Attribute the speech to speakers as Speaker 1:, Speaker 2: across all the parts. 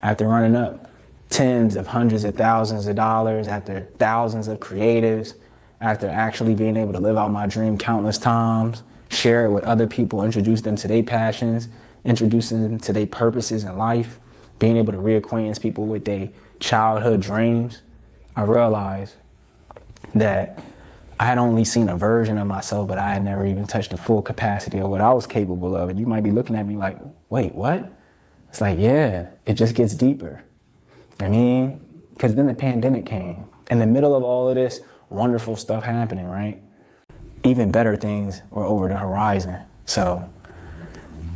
Speaker 1: after running up tens of hundreds of thousands of dollars, after thousands of creatives, after actually being able to live out my dream countless times, share it with other people, introduce them to their passions, introducing them to their purposes in life, being able to reacquaint people with their childhood dreams, I realized that I had only seen a version of myself, but I had never even touched the full capacity of what I was capable of. And you might be looking at me like, wait, what? It's like, yeah, it just gets deeper. I mean, because then the pandemic came. In the middle of all of this wonderful stuff happening, right? Even better things were over the horizon. So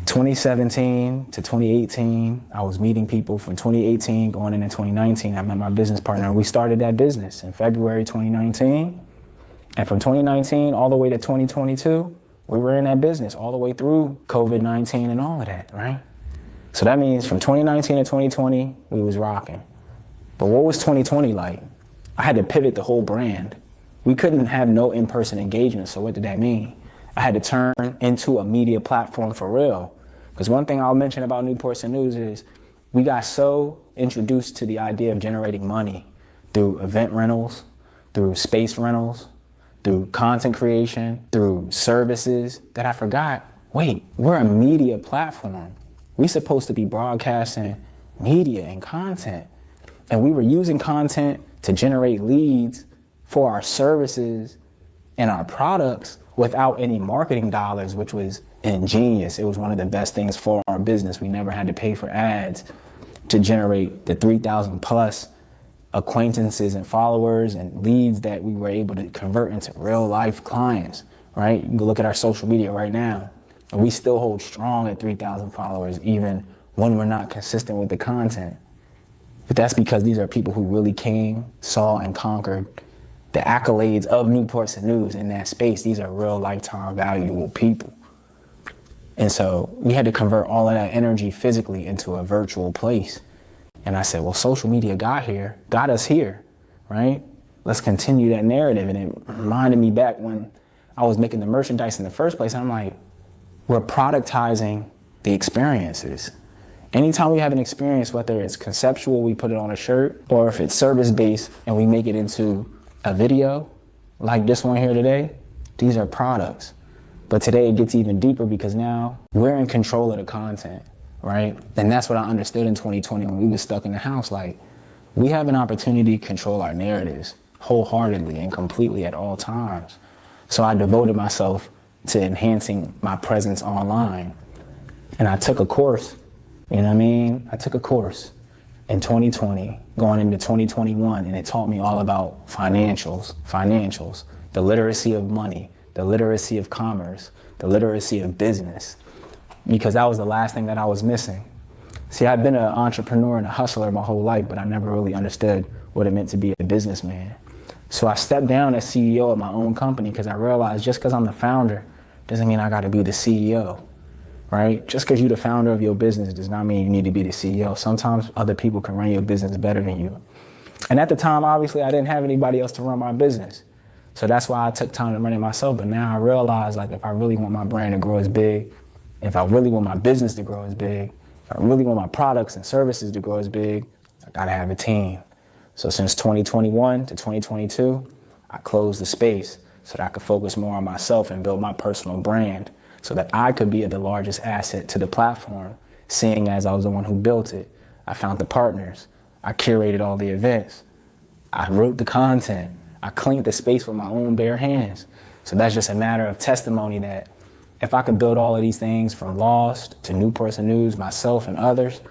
Speaker 1: 2017 to 2018, I was meeting people. From 2018 going into 2019, I met my business partner, and we started that business in February 2019. And from 2019 all the way to 2022, we were in that business all the way through COVID-19 and all of that, right? So that means from 2019 to 2020, we was rocking. But what was 2020 like? I had to pivot the whole brand. We couldn't have no in-person engagement, so what did that mean? I had to turn into a media platform for real. Because one thing I'll mention about Newports and News is we got so introduced to the idea of generating money through event rentals, through space rentals, through content creation, through services, that I forgot, wait, we're a media platform. We're supposed to be broadcasting media and content. And we were using content to generate leads for our services and our products without any marketing dollars, which was ingenious. It was one of the best things for our business. We never had to pay for ads to generate the 3,000 plus acquaintances and followers and leads that we were able to convert into real life clients, right? You can look at our social media right now, and we still hold strong at 3,000 followers, even when we're not consistent with the content. But that's because these are people who really came, saw, and conquered the accolades of Newports and News in that space. These are real lifetime valuable people. And so we had to convert all of that energy physically into a virtual place. And I said, well, social media got us here, right? Let's continue that narrative. And it reminded me back when I was making the merchandise in the first place. I'm like, we're productizing the experiences. Anytime we have an experience, whether it's conceptual, we put it on a shirt, or if it's service-based and we make it into a video, like this one here today, these are products. But today it gets even deeper because now we're in control of the content, right? And that's what I understood in 2020 when we were stuck in the house. Like, we have an opportunity to control our narratives wholeheartedly and completely at all times. So I devoted myself to enhancing my presence online. And I took a course, you know what I mean? I took a course in 2020, going into 2021, and it taught me all about financials, the literacy of money, the literacy of commerce, the literacy of business, because that was the last thing that I was missing. See, I've been an entrepreneur and a hustler my whole life, but I never really understood what it meant to be a businessman. So I stepped down as CEO of my own company because I realized just because I'm the founder doesn't mean I got to be the CEO, right? Just because you're the founder of your business does not mean you need to be the CEO. Sometimes other people can run your business better than you. And at the time, obviously, I didn't have anybody else to run my business. So that's why I took time to run it myself. But now I realize, like, if I really want my brand to grow as big, if I really want my business to grow as big, if I really want my products and services to grow as big, I gotta have a team. So since 2021 to 2022, I closed the space so that I could focus more on myself and build my personal brand so that I could be the largest asset to the platform, seeing as I was the one who built it. I found the partners. I curated all the events. I wrote the content. I cleaned the space with my own bare hands. So that's just a matter of testimony that if I could build all of these things from Lost to Newports and News, myself and others,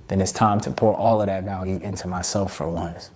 Speaker 1: then it's time to pour all of that value into myself for once.